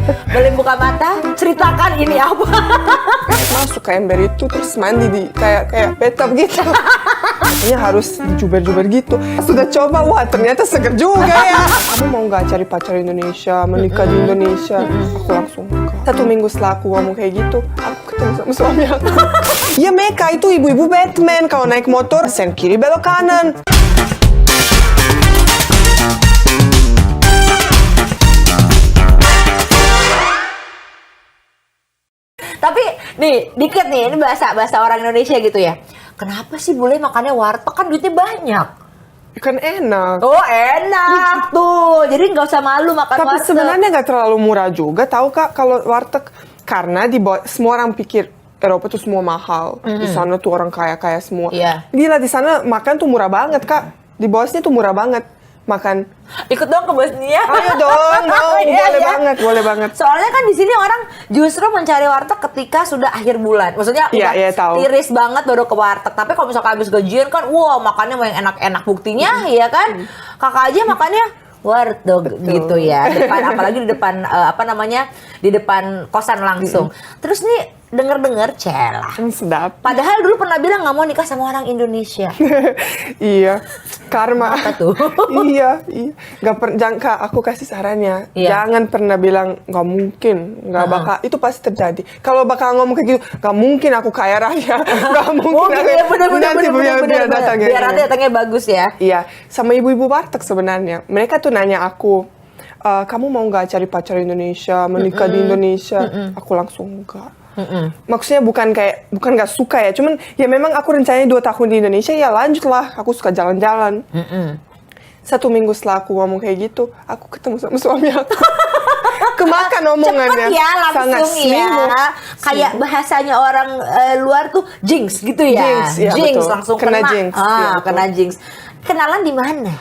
Boleh buka mata, ceritakan ini apa? Masuk ke ember itu terus mandi di kayak bathtub gitu. Kayaknya harus dijuber-juber gitu. Sudah coba, wah ternyata seger juga ya. Kamu mau nggak cari pacar Indonesia, menikah di Indonesia? Aku langsung enggak. 1 minggu setelah aku ngomong kayak gitu, aku ketemu sama suami aku. Ya Meka itu ibu-ibu Batman, kalau naik motor sen kiri belok kanan. Tapi nih, dikit nih, ini bahasa orang Indonesia gitu ya. Kenapa sih boleh makannya warteg, kan duitnya banyak? Kan enak. Oh enak tuh, jadi nggak usah malu makan Tapi warteg. sebenarnya nggak terlalu murah juga, tahu Kak, kalau warteg. Karena semua orang pikir Eropa tuh semua mahal. Di sana tuh orang kaya-kaya semua. Iya. Gila, di sana makan tuh murah banget Kak. Di Bosnia tuh murah banget makan. Ikut dong ke Bosnia. Ayo dong, mau. Iya, Boleh iya. banget, boleh banget. Soalnya kan di sini orang justru mencari warteg ketika sudah akhir bulan. Maksudnya Iya, udah iya, tahu. tiris banget baru ke warteg. Tapi kalau misalkan habis gajian kan, wah makannya mau yang enak-enak buktinya, ya kan? Kakak aja makannya warteg gitu ya. Apalagi di depan di depan kosan langsung. Terus nih denger-denger celah. Sedap. Padahal dulu pernah bilang nggak mau nikah sama orang Indonesia. Iya, karma. Apa tuh? iya. Jangan Kak, aku kasih sarannya. Iya. Jangan pernah bilang nggak mungkin, nggak bakal. Itu pasti terjadi. Kalau bakal ngomong kayak gitu, nggak mungkin aku kaya raya. Nggak mungkin. Ya bener. Datangnya. Biar nanti datangnya bagus ya. Iya, sama ibu-ibu warteg sebenarnya. Mereka tuh nanya aku, kamu mau nggak cari pacar Indonesia, menikah di Indonesia? Aku langsung enggak. Maksudnya bukan nggak suka ya, cuman ya memang aku rencananya 2 tahun di Indonesia, ya lanjutlah, aku suka jalan-jalan. 1 minggu setelah aku ngomong kayak gitu, aku ketemu sama suami aku. Kemakan omongannya. Cepet ya, sangat langsung ya. seminggu. Kayak bahasanya orang luar tuh jinx gitu ya. Jinx, ya, betul. Langsung Kena kena. jinx, ya, betul. Kena jinx. Kenalan di mana?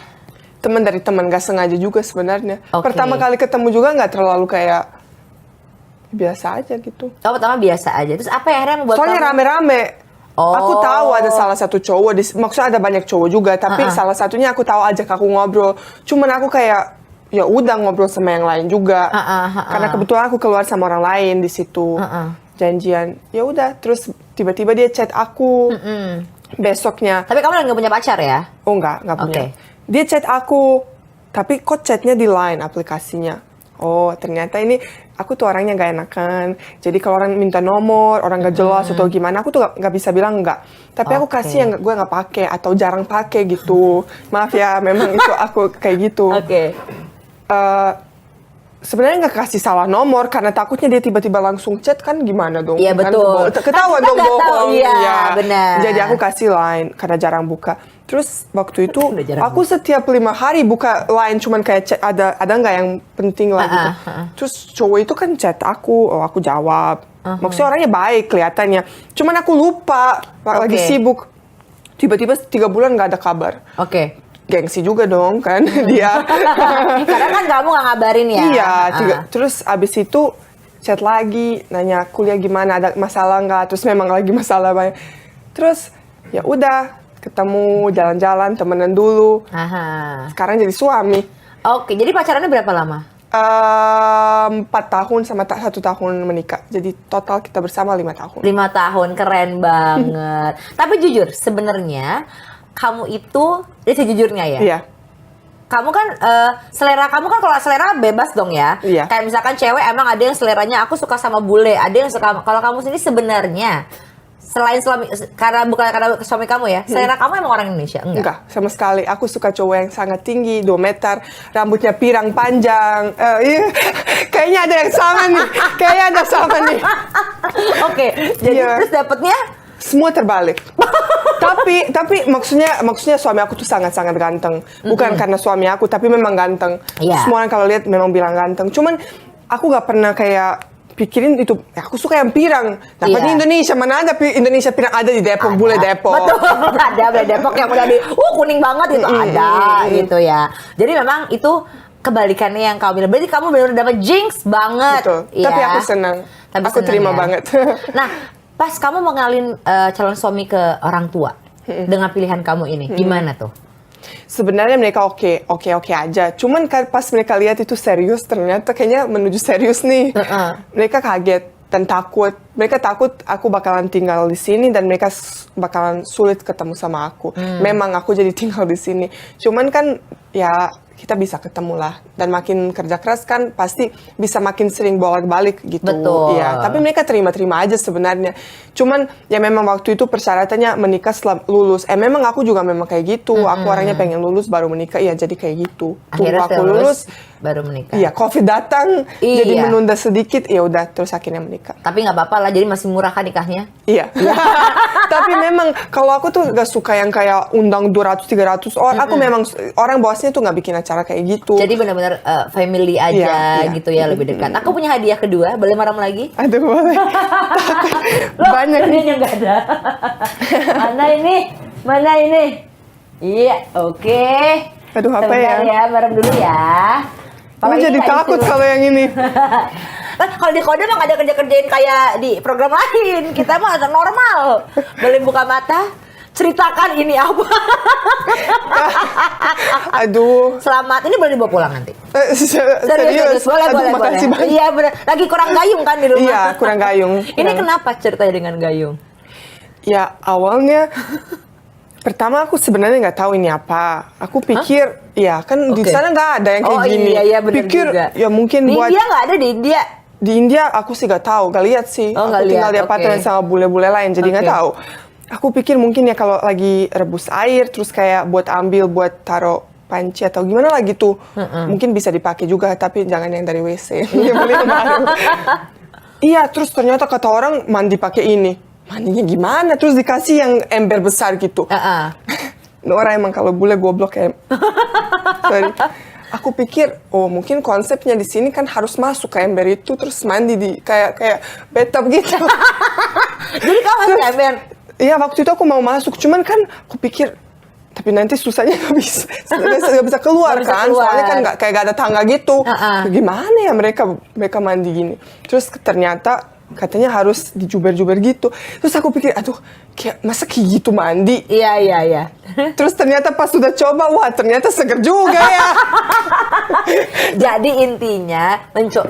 Teman dari teman, gak sengaja juga sebenarnya. Oke. Pertama kali ketemu juga nggak terlalu kayak biasa aja gitu. Oh, pertama biasa aja. Terus apa yang akhirnya membuat Soalnya kamu- rame-rame. Oh. Aku tahu ada salah satu cowok, maksudnya ada banyak cowok juga, tapi salah satunya aku tahu ajak aku ngobrol. Cuman aku kayak ya udah ngobrol sama yang lain juga. Karena kebetulan aku keluar sama orang lain di situ. Janjian. Ya udah, terus tiba-tiba dia chat aku. Besoknya. Tapi kamu lagi nggak punya pacar ya? Oh enggak punya. Oke. Dia chat aku, tapi kok chatnya di Line aplikasinya. Oh, ternyata ini aku tuh orangnya gak enakan. Jadi kalau orang minta nomor, orang gak jelas atau gimana, aku tuh gak bisa bilang enggak. Tapi aku kasih yang gue gak pakai atau jarang pakai gitu. Maaf ya, memang itu aku kayak gitu. Oke. Sebenarnya nggak kasih salah nomor karena takutnya dia tiba-tiba langsung chat, kan gimana dong? Iya, Kan betul. ketahuan Kan kita dong nggak tahu, bohong. iya, benar. Jadi aku kasih Line karena jarang buka. Terus waktu itu Udah jarang aku setiap 5 hari buka Line, cuman kayak chat, ada nggak yang penting lah gitu. Terus cowok itu kan chat aku, oh aku jawab. Maksudnya orangnya baik kelihatannya. Cuman aku lupa, lagi Oke. sibuk. Tiba-tiba 3 bulan nggak ada kabar. Oke. Gengsi juga dong kan dia. Karena kan kamu nggak ngabarin ya. Iya, terus abis itu chat lagi, nanya kuliah gimana, ada masalah nggak? Terus memang lagi masalah banyak. Terus ya udah, ketemu, jalan-jalan, temenan dulu. Sekarang jadi suami. Oke, jadi pacarannya berapa lama? 4 tahun sama 1 tahun menikah. Jadi total kita bersama 5 tahun. 5 tahun, keren banget. Tapi jujur, sebenarnya kamu itu, ini sejujurnya ya. Iya. Kamu kan selera kamu kan, kalau selera bebas dong ya. Iya. Kayak misalkan cewek emang ada yang seleranya aku suka sama bule, ada yang suka. Kalau kamu sendiri sebenarnya selain suami, bukan karena suami kamu ya, selera kamu emang orang Indonesia? Enggak, sama sekali. Aku suka cowok yang sangat tinggi, 2 meter, rambutnya pirang panjang. Iya, kayaknya ada yang sama nih. Oke, jadi Iya. terus dapetnya Semua terbalik. tapi maksudnya suami aku tuh sangat-sangat ganteng. Bukan karena suami aku, tapi memang ganteng. Iya. Semua orang kalau lihat memang bilang ganteng. Cuman aku gak pernah kayak pikirin itu, aku suka yang pirang. Dapatnya Iya. Indonesia, mana ada Indonesia pirang, ada di Depok, bule Depok. Betul, ada bule Depok yang udah kuning banget itu ada gitu ya. Jadi memang itu kebalikannya yang kamu bilang. Berarti kamu benar-benar dapat jinx banget. Betul. Ya. Tapi aku senang. Tapi Aku senang terima ya. banget. Nah, pas kamu mengalin calon suami ke orang tua dengan pilihan kamu ini, gimana tuh? sebenarnya mereka oke aja. Cuman pas mereka lihat itu serius, ternyata kayaknya menuju serius nih. Mereka kaget dan takut. Mereka takut aku bakalan tinggal di sini dan mereka bakalan sulit ketemu sama aku. Memang aku jadi tinggal di sini. Cuman kan ya kita bisa ketemu lah, dan makin kerja keras kan pasti bisa makin sering bolak-balik gitu. Betul. Iya, tapi mereka terima-terima aja sebenarnya. Cuman ya memang waktu itu persyaratannya menikah setelah lulus. Memang aku juga memang kayak gitu. Aku orangnya pengen lulus baru menikah. Iya, jadi kayak gitu. Akhirnya Tunggu aku lulus baru menikah. Iya, COVID datang, Iya. jadi menunda sedikit. Ya udah, terus akhirnya menikah. Tapi nggak apa-apa lah, jadi masih murah kan nikahnya? Iya. Tapi memang kalau aku tuh gak suka yang kayak undang 200-300 orang. Aku memang orang bosnya tuh gak bikin acara kayak gitu. Jadi benar-benar family aja Iya. gitu ya, lebih dekat. Aku punya hadiah kedua, boleh maram lagi? Aduh, boleh. Banyak nih. Hadiahnya nggak ada. Mana ini? Iya, oke. Aduh, apa Sebentar ya? maram dulu ya. Aku jadi nggak takut disuruh. kalau yang ini. Kalau di kode mah nggak ada kerja-kerjain kayak di program lain. Kita mah normal. Boleh buka mata, ceritakan ini apa. Aduh. Selamat, ini boleh dibawa pulang nanti. Serius. Boleh, Aduh, boleh, makasih boleh. banyak. Iya benar. Lagi kurang gayung kan di rumah. Iya, kurang gayung. Ini kenapa ceritanya dengan gayung? Ya, awalnya pertama aku sebenarnya nggak tahu ini apa. Aku pikir, ya kan di Oke. sana nggak ada yang kayak gini. Iya, benar Pikir juga. ya mungkin Di buat India nggak ada di India. di India aku sih nggak tahu, nggak lihat sih. Oh, aku nggak tinggal lihat, di apartemen oke. sama bule-bule lain, jadi nggak Oke. tahu. Aku pikir mungkin ya kalau lagi rebus air, terus kayak buat ambil, buat taruh panci atau gimana lah gitu. Mungkin bisa dipakai juga, tapi jangan yang dari WC. Yang beli yang baru. Iya, terus ternyata kata orang mandi pakai ini. Mandinya gimana? Terus dikasih yang ember besar gitu. Orang emang kalau bule goblok ya. Sorry. Aku pikir, oh mungkin konsepnya di sini kan harus masuk ke ember itu terus mandi di kayak bathtub gitu. Jadi kamu masuk ember. Iya, waktu itu aku mau masuk, cuman kan aku pikir tapi nanti susahnya nggak bisa keluar Nggak bisa kan, keluar. soalnya kan kayak gak ada tangga gitu. Gimana ya mereka mandi gini? Terus ternyata katanya harus dijuber-juber gitu. Terus aku pikir, aduh, masa kayak gitu mandi? Iya. Terus ternyata pas sudah coba, wah ternyata seger juga ya. Jadi intinya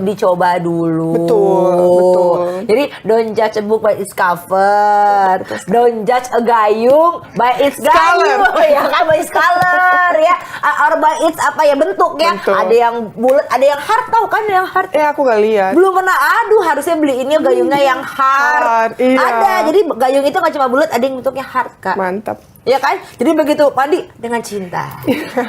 dicoba dulu. Betul. Jadi don't judge a book by its cover. Don't judge a gayung by its gayung. Ya kan, by its color ya. Or by its apa ya, bentuk ya. Betul. Ada yang bulat, ada yang hard, tau kan yang hard. Aku gak lihat. Belum pernah, aduh harusnya beli ini gayungnya yang hard. Hard, iya. Ada, jadi gayung itu nggak cuma bulat, ada yang bentuknya hard, Kak. Mantap. Ya kan? Jadi begitu mandi dengan cinta.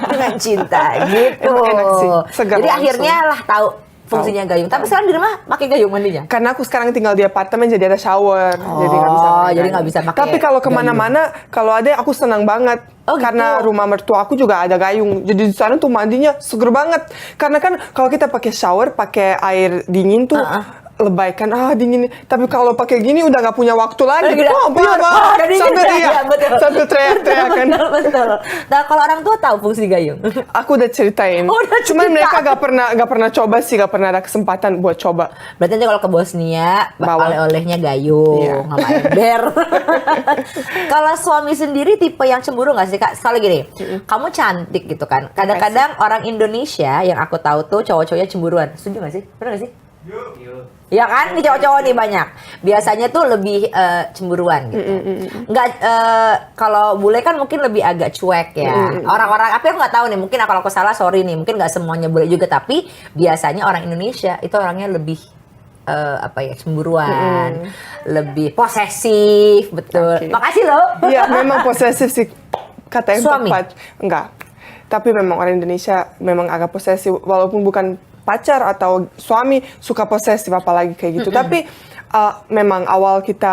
Dengan cinta gitu. Emang enak sih, segar Jadi langsung. akhirnya lah tahu fungsinya gayung. Tapi sekarang di rumah pakai gayung mandinya. Karena aku sekarang tinggal di apartemen jadi ada shower, jadi nggak bisa. pakai jadi gayung. nggak bisa pakai Tapi kalau kemana-mana, kalau ada aku senang banget. Oh, gitu. Karena rumah mertua aku juga ada gayung, jadi di sana tuh mandinya seger banget. Karena kan kalau kita pakai shower, pakai air dingin tuh. Lebay kan, dingin. Tapi kalau pakai gini udah nggak punya waktu lagi. Biar sambil teriak-teriak kan. Betul. Nah, kalau orang tua tahu fungsi gayung. Aku udah ceritain. Udah Cuman cerita. mereka gak pernah coba sih, gak pernah ada kesempatan buat coba. Berarti nanti kalau ke Bosnia, Bawa. oleh-olehnya gayung Iya. sama ember. Kalau suami sendiri tipe yang cemburu nggak sih, Kak? Sekali gini, kamu cantik gitu kan. Kadang-kadang orang Indonesia yang aku tahu tuh cowok-cowoknya cemburuan. Setuju nggak sih? Benar nggak sih? Ya kan, nih cowok-cowok nih banyak. Biasanya tuh lebih cemburuan gitu. Nggak, kalau bule kan mungkin lebih agak cuek ya. Orang-orang, tapi aku nggak tahu nih. Mungkin kalau aku salah, sorry nih. Mungkin nggak semuanya bule juga. Tapi biasanya orang Indonesia itu orangnya lebih cemburuan, lebih posesif, betul. Oke. Makasih loh. Iya, memang posesif sih kata yang Suami? tepat. Enggak. Tapi memang orang Indonesia memang agak posesif, walaupun bukan pacar atau suami suka posesif apalagi kayak gitu. Tapi memang awal kita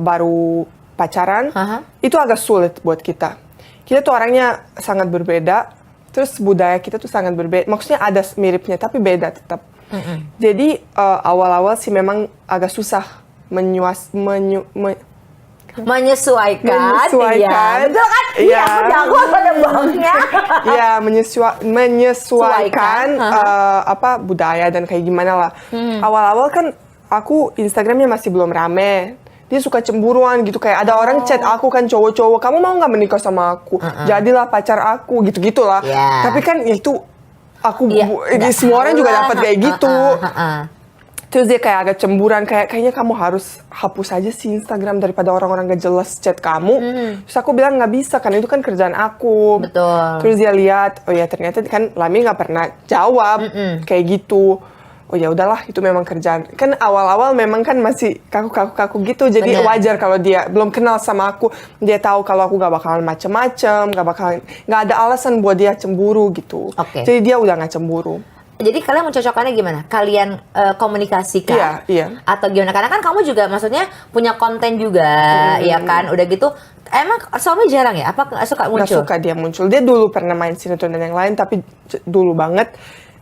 baru pacaran, itu agak sulit buat kita. Kita tuh orangnya sangat berbeda, terus budaya kita tuh sangat berbeda. Maksudnya ada miripnya, tapi beda tetap. Jadi awal-awal sih memang agak susah menyesuaikan. Menyesuaikan. Iya, betul kan? Iya, Iya. aku jago pada bawahnya. Ya menyesuaikan budaya dan kayak gimana lah. Awal-awal kan aku Instagramnya masih belum rame. dia suka cemburuan gitu, kayak ada orang chat aku kan cowok-cowok, kamu mau nggak menikah sama aku, jadilah pacar aku gitu-gitulah. Tapi kan ya itu aku semua orang juga dapat kayak gitu. Terus dia kayak agak cemburan, kayaknya kamu harus hapus aja sih Instagram daripada orang-orang gak jelas chat kamu. Terus aku bilang nggak bisa, karena itu kan kerjaan aku. Betul. Terus dia lihat, oh ya ternyata kan Lami nggak pernah jawab kayak gitu. Oh ya udahlah, itu memang kerjaan. Kan awal-awal memang kan masih kaku-kaku gitu, jadi wajar kalau dia belum kenal sama aku. Dia tahu kalau aku gak bakalan macem-macem, gak ada alasan buat dia cemburu gitu. Jadi dia udah gak cemburu. Jadi kalian mencocokkannya gimana? Kalian komunikasikan? Iya. Atau gimana? Karena kan kamu juga maksudnya punya konten juga, ya kan? Udah gitu, emang suami jarang ya? Apa suka muncul? Gak suka dia muncul. Dia dulu pernah main sinetron dan yang lain, tapi dulu banget.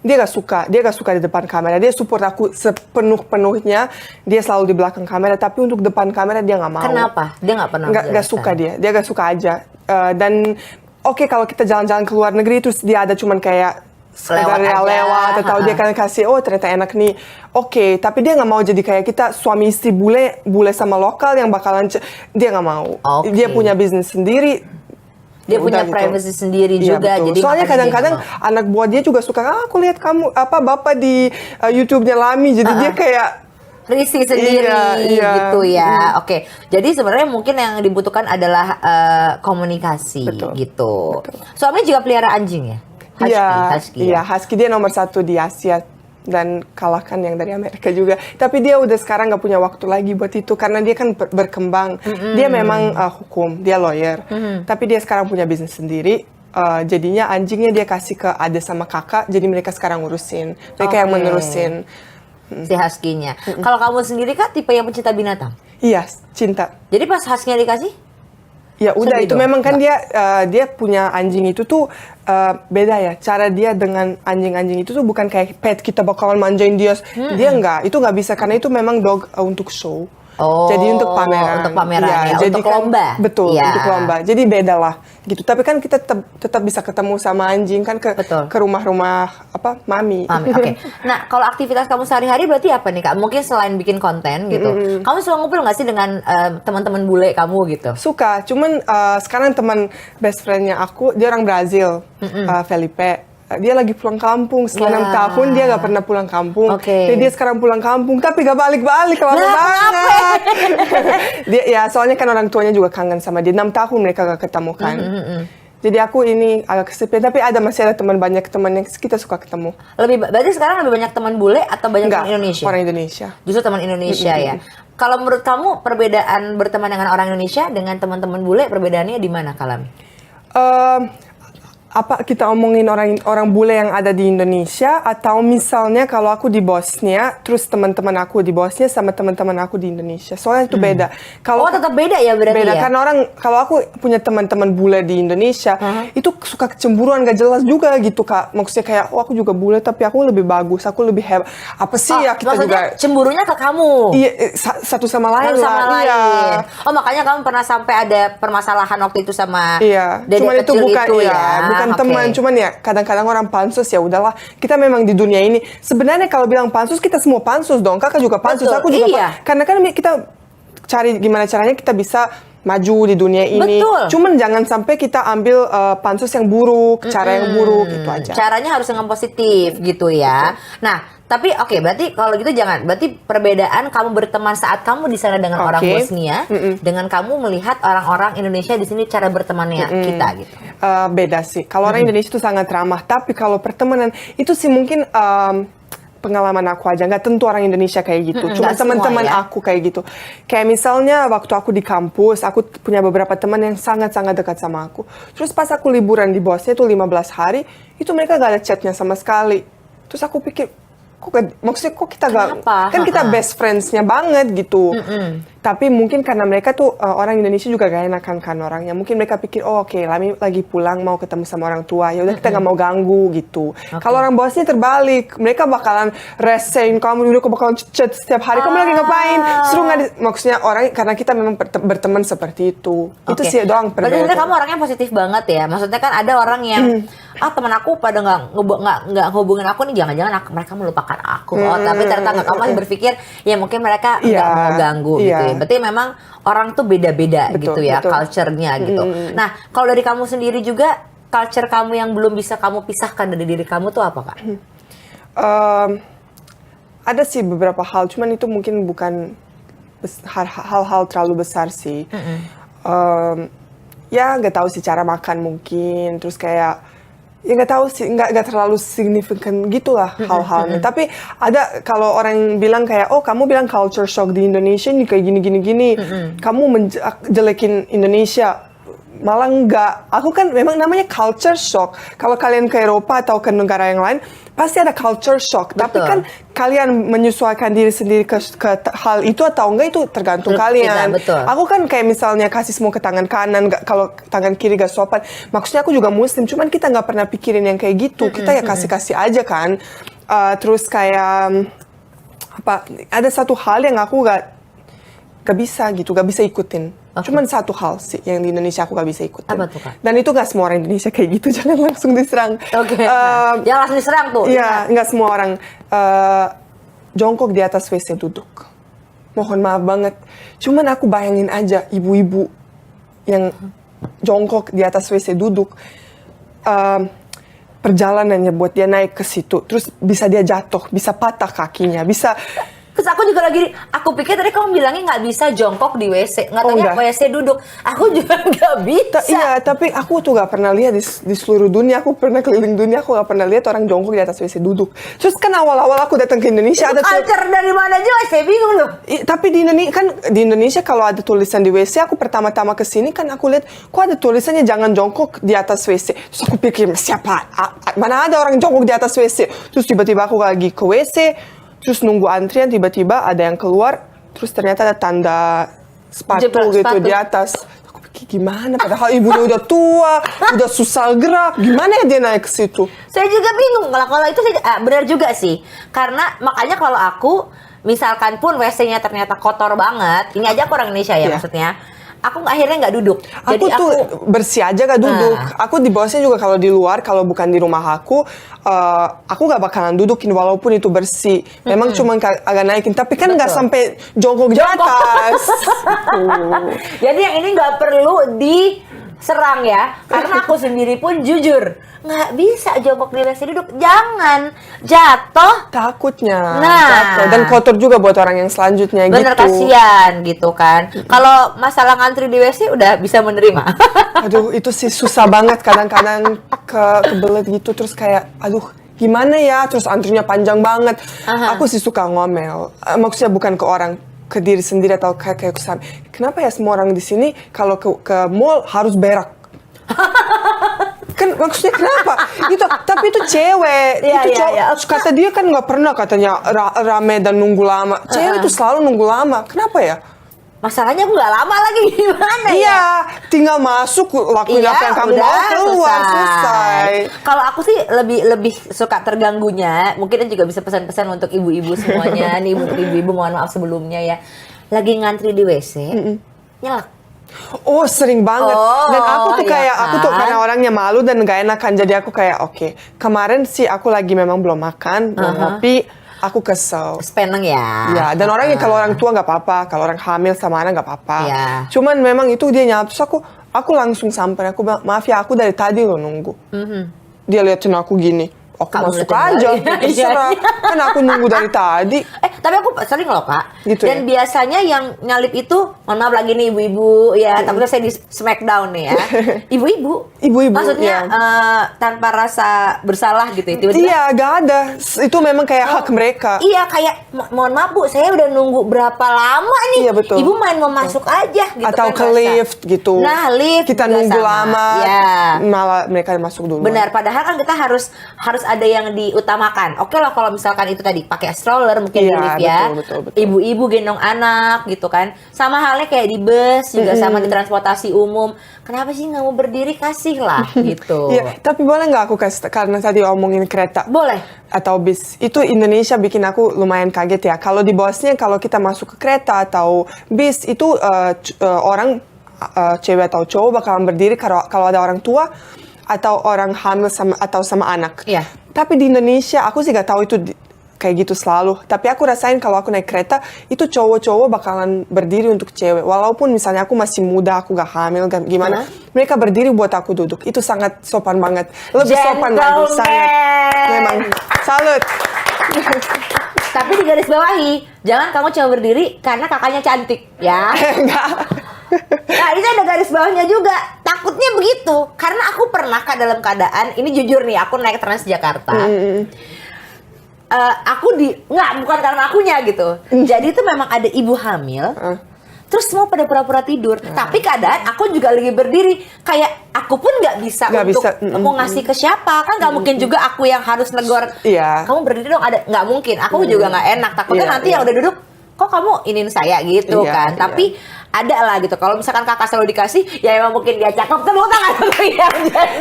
Dia gak suka di depan kamera. Dia support aku sepenuh-penuhnya. Dia selalu di belakang kamera, tapi untuk depan kamera dia gak mau. Kenapa? Dia gak pernah Gak suka dia gak suka aja. Dan oke, kalau kita jalan-jalan ke luar negeri, terus dia ada cuman kayak lewat atau dia kan kasih ternyata enak nih, oke, tapi dia nggak mau jadi kayak kita suami istri bule sama lokal yang bakalan dia nggak mau. Dia punya bisnis sendiri, dia punya privacy sendiri juga. Betul. Jadi soalnya kadang-kadang anak buah dia juga suka, aku lihat kamu bapak di YouTube-nya Lami, jadi dia kayak risih sendiri gitu ya. Oke. Jadi sebenarnya mungkin yang dibutuhkan adalah komunikasi. Gitu. Suami juga pelihara anjing ya? Husky. Husky dia nomor 1 di Asia dan kalahkan yang dari Amerika juga. Tapi dia udah sekarang nggak punya waktu lagi buat itu karena dia kan berkembang. Dia memang hukum, dia lawyer. Tapi dia sekarang punya bisnis sendiri. Jadinya anjingnya dia kasih ke ade sama kakak. Jadi mereka sekarang ngurusin. Mereka yang menerusin si husky-nya. Kalau kamu sendiri kan tipe yang pencinta binatang? Iya, cinta. Jadi pas husky-nya dikasih? Ya udah, itu memang kan dia punya anjing itu tuh beda ya. Cara dia dengan anjing-anjing itu tuh bukan kayak pet, kita bakalan manjain dia. Dia nggak, itu nggak bisa karena itu memang dog untuk show. Jadi untuk pameran. Untuk pameran ya, jadi untuk lomba. Betul, untuk lomba. Jadi beda lah gitu. Tapi kan kita tetap bisa ketemu sama anjing kan ke rumah-rumah mami. Oke. Nah, kalau aktivitas kamu sehari-hari berarti apa nih Kak? Mungkin selain bikin konten gitu. Kamu suka ngumpul nggak sih dengan teman-teman bule kamu gitu? Suka. Cuman sekarang teman best friend-nya aku, dia orang Brazil, Felipe. Dia lagi pulang kampung setelah 6 tahun dia gak pernah pulang kampung. Jadi dia sekarang pulang kampung tapi gak balik-balik, lama banget. Dia soalnya kan orang tuanya juga kangen sama dia. 6 tahun mereka gak ketemu kan. Jadi aku ini agak kesepian, tapi masih ada banyak teman yang kita suka ketemu. Berarti sekarang lebih banyak teman bule atau banyak teman Indonesia? Orang Indonesia. Justru teman Indonesia ya. Kalau menurut kamu perbedaan berteman dengan orang Indonesia dengan teman-teman bule, perbedaannya di mana Kalam? Apa kita omongin orang bule yang ada di Indonesia, atau misalnya kalau aku di Bosnia terus teman-teman aku di Bosnia sama teman-teman aku di Indonesia, soalnya itu beda. Tetap beda ya berarti. Beda karena kalau aku punya teman-teman bule di Indonesia itu suka kecemburuan gak jelas juga gitu Kak. Maksudnya kayak aku juga bule tapi aku lebih bagus, aku lebih hebat. Apa sih ya kita juga cemburunya ke kamu? Iya, satu sama lain lah. Iya. Makanya kamu pernah sampai ada permasalahan waktu itu sama Dede kecil itu bukan ya. Bukan teman, cuman ya kadang-kadang orang pansus, ya udahlah, kita memang di dunia ini. Sebenarnya kalau bilang pansus, kita semua pansus dong. Kakak juga pansus, aku juga karena kan kita cari gimana caranya kita bisa maju di dunia ini. Cuman jangan sampai kita ambil pansus yang buruk, cara yang buruk, itu aja. Caranya harus dengan positif gitu ya. Nah, tapi berarti kalau gitu berarti perbedaan kamu berteman saat kamu di sana dengan orang Bosnia, dengan kamu melihat orang-orang Indonesia di sini cara bertemannya kita gitu. Beda sih. Kalau orang Indonesia itu sangat ramah, tapi kalau pertemanan itu sih mungkin pengalaman aku aja, nggak tentu orang Indonesia kayak gitu. Cuma teman-teman aku kayak gitu. Kayak misalnya waktu aku di kampus, aku punya beberapa teman yang sangat-sangat dekat sama aku. Terus pas aku liburan di Bosnia itu 15 hari, itu mereka gak ada chatnya sama sekali. Terus aku pikir, maksudnya kok kita gak, kan kita best friends-nya banget gitu. Tapi mungkin karena mereka tuh orang Indonesia juga gak enakan kan orangnya. Mungkin mereka pikir, Lami lagi pulang mau ketemu sama orang tua, ya udah kita gak mau ganggu gitu. Kalau orang Bosnia terbalik, mereka bakalan resein kamu, udah bakalan chat setiap hari, kamu lagi ngapain? Seru nggak? Maksudnya orang, karena kita memang berteman seperti itu. Itu sih doang perbedaan. Berarti kamu orangnya positif banget ya. Maksudnya kan ada orang yang teman aku pada nggak hubungin aku nih, jangan-jangan mereka melupakan aku. Tapi ternyata nggak, kamu masih berpikir ya mungkin mereka nggak mau ganggu gitu ya. Berarti memang orang tuh beda-beda gitu ya, culture-nya gitu. Nah, kalau dari kamu sendiri juga, culture kamu yang belum bisa kamu pisahkan dari diri kamu tuh apa, Kak? Ada sih beberapa hal, cuman itu mungkin bukan hal-hal terlalu besar sih. Ya nggak tahu sih, cara makan mungkin, terus kayak ya nggak tahu sih, nggak terlalu signifikan gitulah hal-halnya. Tapi ada, kalau orang bilang kayak, oh kamu bilang culture shock di Indonesia ini kayak gini, kamu jelekin Indonesia. Malah enggak, aku kan memang namanya culture shock. Kalau kalian ke Eropa atau ke negara yang lain, pasti ada culture shock. Betul. Tapi kan kalian menyesuaikan diri sendiri ke hal itu atau enggak, itu tergantung kalian. Betul. Aku kan kayak misalnya kasih semua ke tangan kanan, kalau tangan kiri gak sopan. Maksudnya aku juga muslim, cuman kita nggak pernah pikirin yang kayak gitu. Kita ya kasih-kasih aja kan. Terus kayak apa? Ada satu hal yang aku gak bisa gitu, gak bisa ikutin. Cuman satu hal sih yang di Indonesia aku gak bisa ikutin. Apa tuh, Kak? Dan itu gak semua orang Indonesia kayak gitu, jangan langsung diserang. Yang langsung diserang tuh. Iya, gak semua orang jongkok di atas WC duduk. Mohon maaf banget. Cuman aku bayangin aja ibu-ibu yang jongkok di atas WC duduk. Perjalanannya buat dia naik ke situ, terus bisa dia jatuh, bisa patah kakinya, bisa. Terus aku juga aku pikir tadi kamu bilangnya nggak bisa jongkok di WC, nggak tahu WC duduk. Aku juga nggak bisa. Iya, tapi aku tuh nggak pernah lihat di seluruh dunia. Aku pernah keliling dunia, aku nggak pernah lihat orang jongkok di atas WC duduk. Terus kan awal-awal aku datang ke Indonesia, itu culture dari mana aja, saya bingung loh. Tapi di Indonesia kalau ada tulisan di WC, aku pertama-tama kesini kan aku lihat, kok ada tulisannya jangan jongkok di atas WC. Terus aku pikir, siapa? Mana ada orang jongkok di atas WC? Terus tiba-tiba aku lagi ke WC, terus nunggu antrian, tiba-tiba ada yang keluar, terus ternyata ada tanda sepatu gitu di atas. Aku pikir gimana, padahal ibunya udah tua, udah susah gerak, gimana ya dia naik ke situ? Saya juga bingung, kalau itu benar juga sih. Karena makanya kalau aku, misalkan pun WC-nya ternyata kotor banget, ini aja aku orang Indonesia ya maksudnya, aku akhirnya nggak duduk. Jadi aku bersih aja gak duduk. Aku di bawahnya juga kalau di luar, kalau bukan di rumah aku gak bakalan dudukin walaupun itu bersih. Memang cuma agak naikin, tapi kan nggak sampai jongkok di atas. Jadi yang ini nggak perlu diserang ya, karena aku sendiri pun jujur nggak bisa jongkok di WC duduk. Jangan jatuh. Takutnya jatuh. Dan kotor juga buat orang yang selanjutnya. Bener, gitu. kasihan gitu kan. Kalau masalah ngantri di WC udah bisa menerima. Aduh, itu sih susah banget kadang-kadang kebelet gitu, terus kayak aduh gimana ya, terus antrinya panjang banget. Aku sih suka ngomel. Maksudnya bukan ke orang, ke diri sendiri atau kayak kesan. Kenapa ya semua orang di sini kalau ke mall harus berak? Kan maksudnya kenapa? Tapi itu cewek. Kata dia kan nggak pernah katanya rame dan nunggu lama. Cewek itu selalu nunggu lama. Kenapa ya? Masalahnya aku nggak lama lagi, gimana ya? Iya, tinggal masuk, lakuin apa yang kamu mau, keluar, selesai. Kalau aku sih lebih suka terganggunya, mungkin juga bisa pesan-pesan untuk ibu-ibu semuanya. Nih ibu-ibu, mohon maaf sebelumnya ya. Lagi ngantri di WC, nyelak. Oh, sering banget. Dan aku tuh kayak, aku tuh karena orangnya malu dan gak enakan, jadi aku kayak oke. Kemarin sih aku lagi memang belum makan, belum ngopi. Aku kesel. Speneng ya. Ya, dan orangnya kalau orang tua nggak apa-apa, kalau orang hamil sama anak nggak apa-apa. Ya. Cuman memang itu dia nyapa, terus aku langsung sampai, aku bilang, maaf ya, aku dari tadi lo nunggu. Dia liatin aku gini, aku masuk aja, terserah. Kan aku nunggu dari tadi. Tapi aku sering loh Kak. Gitu dan ya? biasanya yang nyalip itu, mohon maaf lagi nih ibu-ibu ya, tapi saya di Smackdown nih ya. Ibu-ibu. Maksudnya tanpa rasa bersalah gitu ya. Tiba-tiba, iya, gak ada. Itu memang kayak hak mereka. Iya, kayak mohon maaf Bu, saya udah nunggu berapa lama nih. Iya, betul. Ibu main mau masuk aja gitu. Atau kan, ke lift gitu. Nah, lift kita juga nunggu sama. lama, Ya. malah mereka masuk dulu. Benar, padahal kan kita harus ada yang diutamakan. Oke lah kalau misalkan itu tadi pakai stroller mungkin di lift ya. Betul. Ibu-ibu gendong anak gitu kan. Sama halnya kayak di bus juga, sama di transportasi umum. Kenapa sih nggak mau berdiri, kasih lah gitu. Iya, tapi boleh nggak aku kasih, karena tadi omongin kereta. Boleh. Atau bis. Itu Indonesia bikin aku lumayan kaget ya. Kalau di bosnya, kalau kita masuk ke kereta atau bis, itu orang cewek atau cowok bakalan berdiri kalau ada orang tua. atau orang hamil sama anak. Iya. Tapi di Indonesia aku sih gak tahu itu kayak gitu selalu. Tapi aku rasain kalau aku naik kereta itu cowok-cowok bakalan berdiri untuk cewek. Walaupun misalnya aku masih muda, aku gak hamil, gimana, mereka berdiri buat aku duduk. Itu sangat sopan banget. Lebih sopan lagi, sangat. Memang, salut. Tapi di garis bawahi, jangan kamu cuma berdiri karena kakaknya cantik, ya. Enggak. Nah, itu ada garis bawahnya juga. Takutnya begitu. Karena aku pernah dalam keadaan, ini jujur nih, aku naik Transjakarta. Bukan karena akunya gitu. Jadi itu memang ada ibu hamil. Terus semua pada pura-pura tidur. Tapi keadaan aku juga lagi berdiri. Kayak aku pun nggak bisa mau ngasih ke siapa. Kan nggak mungkin juga aku yang harus negor. Iya. Kamu berdiri dong, ada nggak mungkin. Aku juga nggak enak. Takutnya nanti yang udah duduk, kok kamu inin saya gitu kan. Tapi ada lah gitu. Kalau misalkan kakak selalu dikasih, ya emang mungkin dia cakep, tepuk tangan.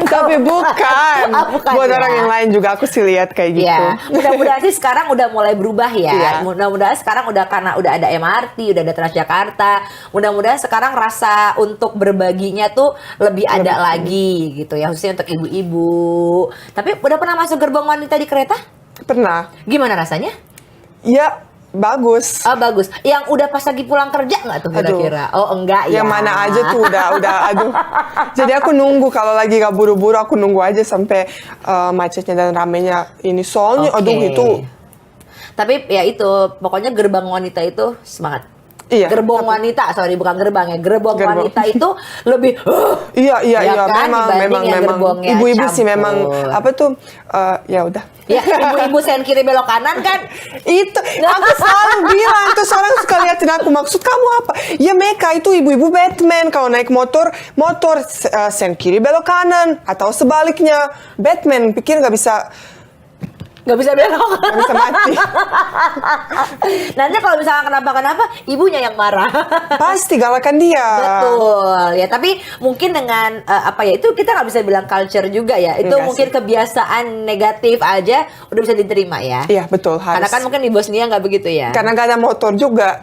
Tapi bukan. Buat orang yang lain juga aku sih lihat kayak gitu. Ya, mudah-mudahan sih sekarang udah mulai berubah ya. Iya. Mudah-mudahan sekarang karena udah ada MRT, udah ada Transjakarta. Mudah-mudahan sekarang rasa untuk berbaginya tuh lebih ada lagi gitu ya, khususnya untuk ibu-ibu. Tapi udah pernah masuk gerbong wanita di kereta? Pernah. Gimana rasanya? Ya, bagus. Oh, bagus. Yang udah pas lagi pulang kerja nggak tuh kira-kira? Oh, enggak ya. Yang mana aja tuh udah aduh. Jadi aku nunggu kalau lagi gak buru-buru, aku nunggu aja sampai macetnya dan ramenya ini. Soalnya aduh itu. Tapi ya itu, pokoknya gerbang wanita itu semangat. Iya. Gerbong wanita, sorry bukan gerbang ya. Gerbong wanita itu lebih Iya, kan, memang gerbongnya ibu-ibu sih campur. memang apa tuh ya udah. Ya, ibu-ibu sen kiri belok kanan kan. Itu aku selalu bilang, terus orang suka liatin aku, maksud kamu apa? Ya mereka itu ibu-ibu Batman, kalau naik motor sen kiri belok kanan atau sebaliknya. Batman pikir nggak bisa belok. Nggak bisa mati. Nanti kalau misalnya kenapa ibunya yang marah. Pasti galakan dia. Betul ya, tapi mungkin dengan itu kita nggak bisa bilang culture juga ya. Itu Enggak mungkin kebiasaan negatif aja udah bisa diterima ya. Iya betul, harus. Karena kan mungkin di Bosnia nggak begitu ya. Karena nggak ada motor juga.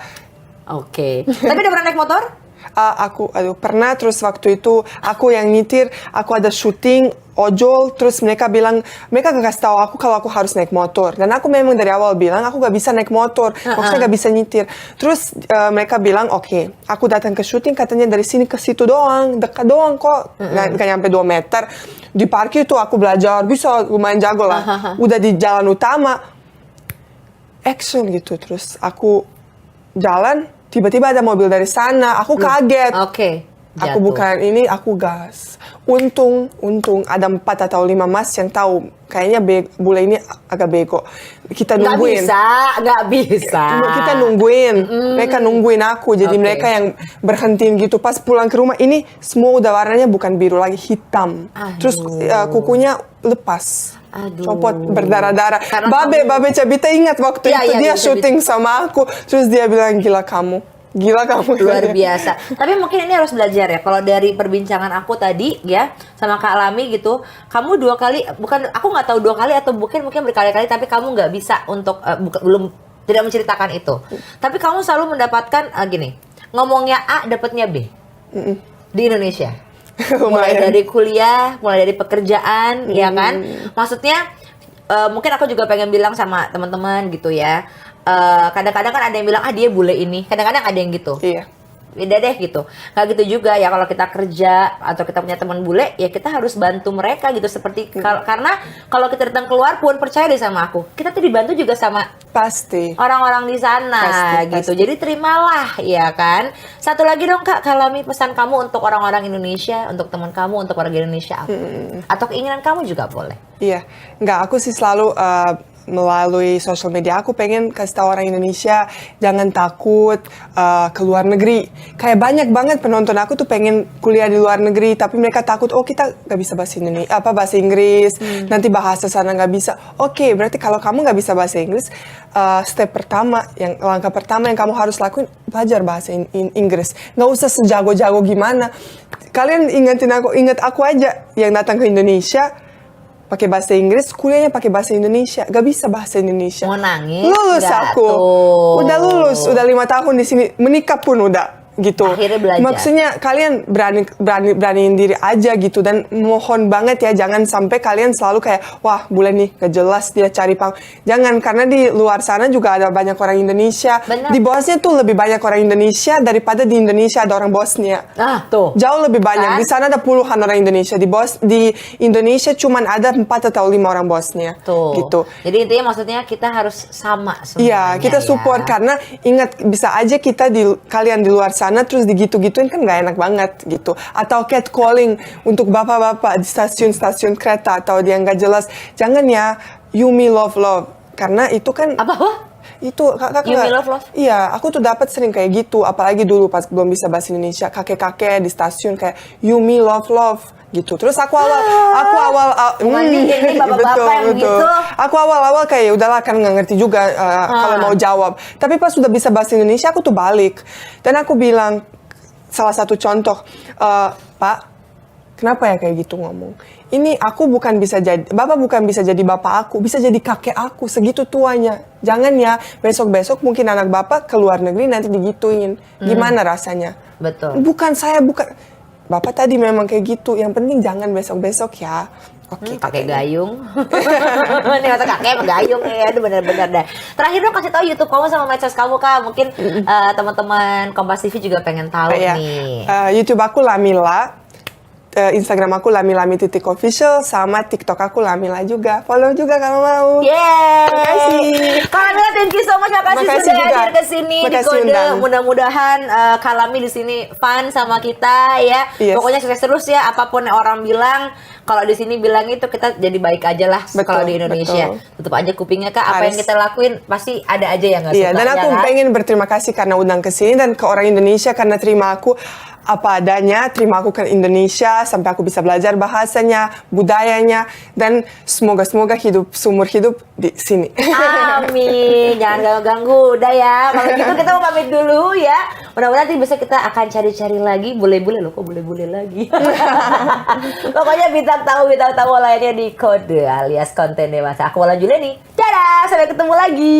Oke. Tapi udah pernah naik motor? Aku pernah, terus waktu itu aku yang nyetir, aku ada syuting ojol, terus mereka gak kasih tahu aku kalau aku harus naik motor, dan aku memang dari awal bilang aku gak bisa naik motor, maksudnya gak bisa nyetir. Terus mereka bilang oke, aku datang ke syuting, katanya dari sini ke situ doang, dekat doang kok, nggak nyampe 2 meter. Di parkir tuh aku belajar, bisa lumayan jago lah. Udah di jalan utama, action gitu, terus aku jalan, tiba-tiba ada mobil dari sana, aku kaget. Oke. Aku bukan ini, aku gas. Untung ada 4 atau 5 mas yang tahu, kayaknya bule ini agak bego. Kita nungguin. Nggak bisa. Kita nungguin. Mereka nungguin aku, jadi mereka yang berhentiin gitu. Pas pulang ke rumah, ini semua udah warnanya bukan biru lagi, hitam. Terus kukunya lepas. Copot berdarah-darah. Babe Cabita ingat waktu itu dia syuting sama aku, terus dia bilang gila kamu luar biasa. Tapi mungkin ini harus belajar ya. Kalau dari perbincangan aku tadi ya sama Kak Lami gitu, kamu 2 kali, bukan aku nggak tahu 2 kali atau mungkin berkali-kali, tapi kamu nggak bisa untuk tidak menceritakan itu. Tapi kamu selalu mendapatkan gini, ngomongnya A dapatnya B di Indonesia. Mulai dari kuliah, mulai dari pekerjaan, ya kan? Maksudnya mungkin aku juga pengen bilang sama teman-teman gitu ya. Kadang-kadang kan ada yang bilang dia bule ini. Kadang-kadang ada yang gitu. Iya. Beda deh gitu. Nggak gitu juga ya kalau kita kerja atau kita punya teman bule, ya kita harus bantu mereka gitu. Seperti karena kalau kita datang keluar pun, percaya deh sama aku, kita tuh dibantu juga sama pasti orang-orang di sana gitu. Jadi terimalah ya kan. Satu lagi dong Kak Lami, pesan kamu untuk orang-orang Indonesia, untuk teman kamu, untuk warga Indonesia apa? Atau keinginan kamu juga boleh. Iya, aku sih selalu melalui sosial media aku pengen kasih tahu orang Indonesia jangan takut ke luar negeri. Kayak banyak banget penonton aku tuh pengen kuliah di luar negeri, tapi mereka takut kita nggak bisa bahasa Inggris, nanti bahasa sana nggak bisa. Oke, berarti kalau kamu nggak bisa bahasa Inggris, langkah pertama yang kamu harus lakuin, belajar bahasa Inggris. Nggak usah sejago-jago gimana. Kalian ingat aku aja yang datang ke Indonesia pakai bahasa Inggris, kuliahnya pakai bahasa Indonesia, gak bisa bahasa Indonesia. Mau nangis? Lulus aku, udah lulus, udah 5 tahun di sini, menikah pun udah gitu. Akhirnya belajar. Maksudnya kalian beraniin diri aja gitu, dan mohon banget ya jangan sampai kalian selalu kayak wah bule nih gak jelas dia cari panggung. Jangan, karena di luar sana juga ada banyak orang Indonesia. Benar. Di Bosnia tuh lebih banyak orang Indonesia daripada di Indonesia ada orang Bosnia. Tuh. Jauh lebih banyak. Kan? Di sana ada puluhan orang Indonesia. Di Indonesia cuman ada 4 atau 5 orang Bosnia. Tuh. Gitu. Jadi intinya maksudnya kita harus sama semuanya. Iya, kita support ya. karena ingat bisa aja kita kalian di luar sana terus digitu-gituin kan nggak enak banget gitu. Atau catcalling untuk bapak-bapak di stasiun-stasiun kereta atau dia nggak jelas. Jangan ya, you me love karena itu kan Apa? itu kakak You me love? Iya, aku tuh dapat sering kayak gitu, apalagi dulu pas belum bisa bahasa Indonesia, kakek-kakek di stasiun kayak you me love gitu. Terus aku Mandi ini bapak-bapak yang begitu. Aku awal kayak udahlah kan nggak ngerti juga kalau mau jawab. Tapi pas sudah bisa bahasa Indonesia aku tuh balik dan aku bilang salah satu contoh, Pak, kenapa ya kayak gitu ngomong? Ini aku bukan bisa jadi, Bapak bukan bisa jadi bapak aku, bisa jadi kakek aku, segitu tuanya. Jangan ya, besok-besok mungkin anak Bapak ke luar negeri nanti digituin. Gimana rasanya? Betul. Bukan, Bapak tadi memang kayak gitu, yang penting jangan besok-besok ya. Oke, Pakai gayung. Ini kata kakek pakai gayung ya, aduh bener-bener deh. Terakhir dong kasih tahu YouTube kamu sama medsos kamu Kak. Mungkin teman-teman Kompas TV juga pengen tahu nih. YouTube aku Lamila. Instagram aku lamilami.official sama TikTok aku Lamila juga. Follow juga kalau mau. Yeay. Terima kasih. Kak Lamila, thank you so much. Makasih Makasih sudah juga. hadir ke sini di Makasih Kode. undang. Mudah-mudahan Kak Lami di sini fun sama kita ya. Yes. Pokoknya sukses terus ya. Apapun yang orang bilang, kalau di sini bilang itu kita jadi baik aja lah. Betul, Kalau di Indonesia, tutup aja kupingnya Kak. Apa yang kita lakuin pasti ada aja yang nggak Iya, suka. dan aku ya kan? pengen berterima kasih karena undang ke sini dan ke orang Indonesia karena terima aku apa adanya, terima aku ke Indonesia sampai aku bisa belajar bahasanya, budayanya, dan semoga hidup seumur hidup di sini. Amin, jangan ganggu-ganggu. Udah ya, kalau gitu kita mau pamit dulu ya. Mudah-mudahan nanti bisa kita akan cari-cari lagi. Bule-bule loh, kok bule-bule lagi. Pokoknya bintang tamu lainnya di Kode alias konten dewasa. Aku Walan Juliani. Dadah, sampai ketemu lagi.